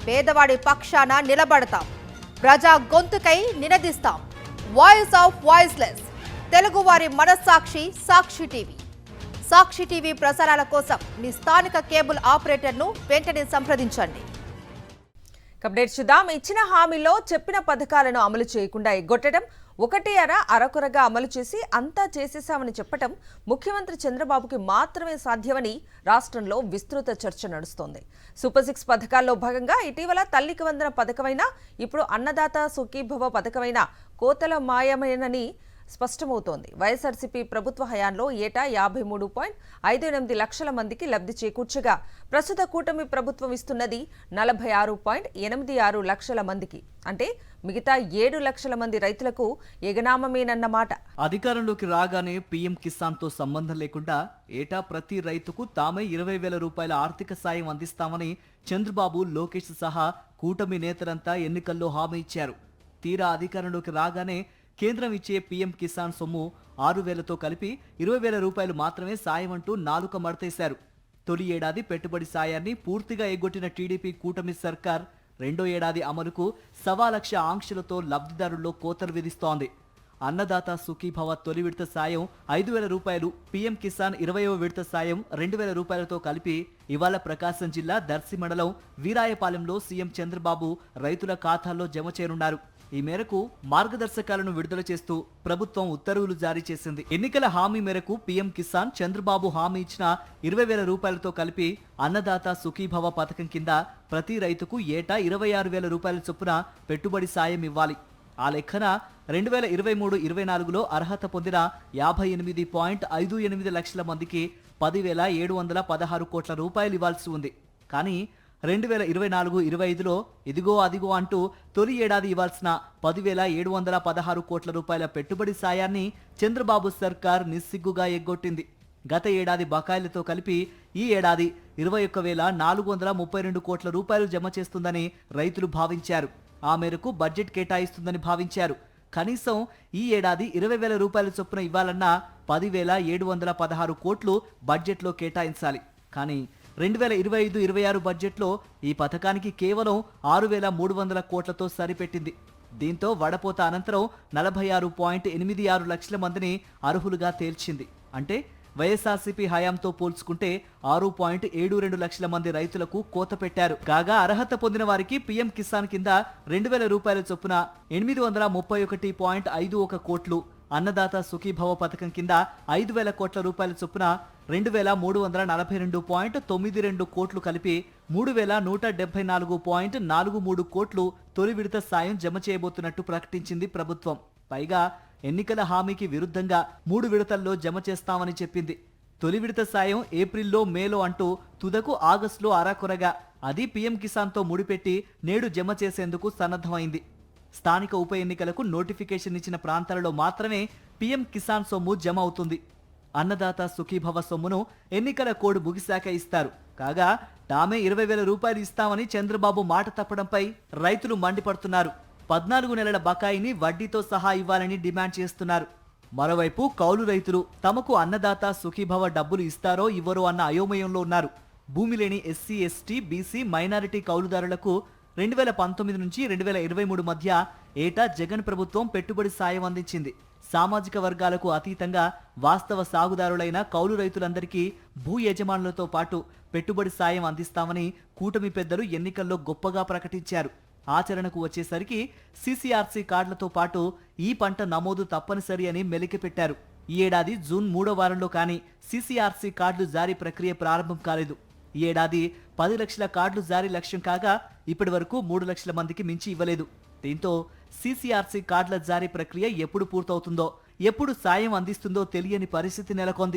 పేదవాడి పక్షాన నిలబడతాం, ప్రజా గొంతుకై నినదిస్తాం. వాయిస్ ఆఫ్ వాయిస్లెస్, తెలుగువారి మనస్సాక్షి సాక్షి టీవీ. సాక్షి టీవీ ప్రసారాల కోసం మీ స్థానిక కేబుల్ ఆపరేటర్ను వెంటనే సంప్రదించండి. అప్డేట్ చూద్దాం. ఇచ్చిన హామీలో చెప్పిన పథకాలను అమలు చేయకుండా ఎగ్గొట్టడం, ఒకటి అరకొరగా అమలు చేసి అంతా చేసేశామని చెప్పడం ముఖ్యమంత్రి చంద్రబాబుకి మాత్రమే సాధ్యమని రాష్ట్రంలో విస్తృత చర్చ నడుస్తోంది. సూపర్ 6 పథకాల్లో భాగంగా ఇటీవల తల్లికి వందన పథకమైన, ఇప్పుడు అన్నదాత సుఖీభవ పథకమైన కోతల మాయమేనని స్పష్టమవుతోంది. వైఎస్ఆర్సీపీ ప్రభుత్వ హయాంలో ఏటా 53.58 లక్షల మందికి లబ్ధి చేకూర్చగా, ప్రస్తుత కూటమి ప్రభుత్వం ఇస్తున్నది 46.86 లక్షల మందికి. అంటే మిగతా 7 లక్షల మంది రైతులకు ఎగనామమేనన్నమాట. అధికారంలోకి రాగానే పీఎం కిసాన్ తో సంబంధం లేకుండా ఏటా ప్రతి రైతుకు తామే 20,000 రూపాయల ఆర్థిక సాయం అందిస్తామని చంద్రబాబు, లోకేష్ సహా కూటమి నేతలంతా ఎన్నికల్లో హామీ ఇచ్చారు. తీరా అధికారంలోకి రాగానే కేంద్రం ఇచ్చే పీఎం కిసాన్ సొమ్ము 6,000తో కలిపి 20,000 రూపాయలు మాత్రమే సాయం అంటూ నాలుక మడతేశారు. తొలి ఏడాది పెట్టుబడి సాయాన్ని పూర్తిగా ఎగ్గొట్టిన టీడీపీ కూటమి సర్కార్ రెండో ఏడాది అమలుకు 1,00,000 ఆంక్షలతో లబ్ధిదారుల్లో కోతలు విధిస్తోంది. అన్నదాత సుఖీభవ తొలి విడత సాయం 5,000 రూపాయలు, పీఎం కిసాన్ 20వ విడత సాయం 2,000 రూపాయలతో కలిపి ఇవాళ ప్రకాశం జిల్లా దర్శి మండలం వీరాయపాలెంలో సీఎం చంద్రబాబు రైతుల ఖాతాల్లో జమ చేరున్నారు. ఈ మేరకు మార్గదర్శకాలను విడుదల చేస్తూ ప్రభుత్వం ఉత్తర్వులు జారీ చేసింది. ఎన్నికల హామీ మేరకు పీఎం కిసాన్ చంద్రబాబు హామీ ఇచ్చిన 20,000 రూపాయలతో కలిపి అన్నదాత సుఖీభవ పథకం కింద ప్రతి రైతుకు ఏటా 26,000 రూపాయల చొప్పున పెట్టుబడి సాయం ఇవ్వాలి. ఆ లెక్కన 2023-24లో అర్హత పొందిన 58.58 లక్షల మందికి 10,716 కోట్ల రూపాయలు ఇవ్వాల్సి ఉంది. కానీ 2024-25లో ఇదిగో అదిగో అంటూ తొలి ఏడాది ఇవ్వాల్సిన 10,716 కోట్ల రూపాయల పెట్టుబడి సాయాన్ని చంద్రబాబు సర్కార్ నిస్సిగ్గుగా ఎగ్గొట్టింది. గత ఏడాది బకాయిలతో కలిపి ఈ ఏడాది 21,432 కోట్ల రూపాయలు జమ చేస్తుందని రైతులు భావించారు. ఆ మేరకు బడ్జెట్ కేటాయిస్తుందని భావించారు. కనీసం ఈ ఏడాది 20,000 రూపాయల చొప్పున ఇవ్వాలన్నా 10,716 కోట్లు బడ్జెట్లో కేటాయించాలి. కానీ 2025-26 బడ్జెట్లో ఈ పథకానికి కేవలం 6,300 కోట్లతో సరిపెట్టింది. దీంతో వడపోత అనంతరం 46.86 లక్షల మందిని అర్హులుగా తేల్చింది. అంటే వైఎస్ఆర్సీపీ హయాంతో పోల్చుకుంటే 6.72 లక్షల మంది రైతులకు కోత పెట్టారు. కాగా అర్హత పొందిన వారికి పీఎం కిసాన్ కింద 2,000 రూపాయల చొప్పున 831.51 కోట్లు, అన్నదాత సుఖీభవ పథకం కింద 5,000 కోట్ల రూపాయల చొప్పున 2,342.92 కోట్లు కలిపి 3,174.43 కోట్లు తొలి విడత సాయం జమ చేయబోతున్నట్టు ప్రకటించింది ప్రభుత్వం. పైగా ఎన్నికల హామీకి విరుద్ధంగా 3 విడతల్లో జమ చేస్తామని చెప్పింది. తొలి విడత సాయం ఏప్రిల్లో, మేలో అంటూ తుదకు ఆగస్టులో అరాకొరగా అది పీఎం కిసాన్తో ముడిపెట్టి నేడు జమ చేసేందుకు సన్నద్ధమైంది. స్థానిక ఉప ఎన్నికలకు నోటిఫికేషన్ ఇచ్చిన ప్రాంతాలలో మాత్రమే పీఎం కిసాన్ సొమ్ము జమ అవుతుంది. అన్నదాత సుఖీభవ సొమ్మును ఎన్నికల కోడ్ ముగిశాక ఇస్తారు. కాగా తామే 20,000 రూపాయలు ఇస్తామని చంద్రబాబు మాట తప్పడంపై రైతులు మండిపడుతున్నారు. 14 నెలల బకాయిని వడ్డీతో సహా ఇవ్వాలని డిమాండ్ చేస్తున్నారు. మరోవైపు కౌలు రైతులు తమకు అన్నదాత సుఖీభవ డబ్బులు ఇస్తారో ఇవ్వరో అన్న అయోమయంలో ఉన్నారు. భూమి లేని ఎస్సీ, ఎస్టీ, బీసీ, మైనారిటీ కౌలుదారులకు 2019 నుంచి 2023 మధ్య ఏటా జగన్ ప్రభుత్వం పెట్టుబడి సాయం అందించింది. సామాజిక వర్గాలకు అతీతంగా వాస్తవ సాగుదారులైన కౌలు రైతులందరికీ భూ యజమానులతో పాటు పెట్టుబడి సాయం అందిస్తామని కూటమి పెద్దలు ఎన్నికల్లో గొప్పగా ప్రకటించారు. ఆచరణకు వచ్చేసరికి సీసీఆర్సీ కార్డులతో పాటు ఈ పంట నమోదు తప్పనిసరి అని మెలికిపెట్టారు. ఈ ఏడాది జూన్ 3వ వారంలో కానీ సీసీఆర్సీ కార్డులు జారీ ప్రక్రియ ప్రారంభం కాలేదు. ఈ ఏడాది 10 లక్షల కార్డులు జారీ లక్ష్యం కాగా ఇప్పటి వరకు 3 లక్షల మందికి మించి ఇవ్వలేదు. దీంతో సీసీఆర్సీ కార్డుల జారీ ప్రక్రియ ఎప్పుడు పూర్తవుతుందో, ఎప్పుడు సాయం అందిస్తుందో తెలియని పరిస్థితి నెలకొంది.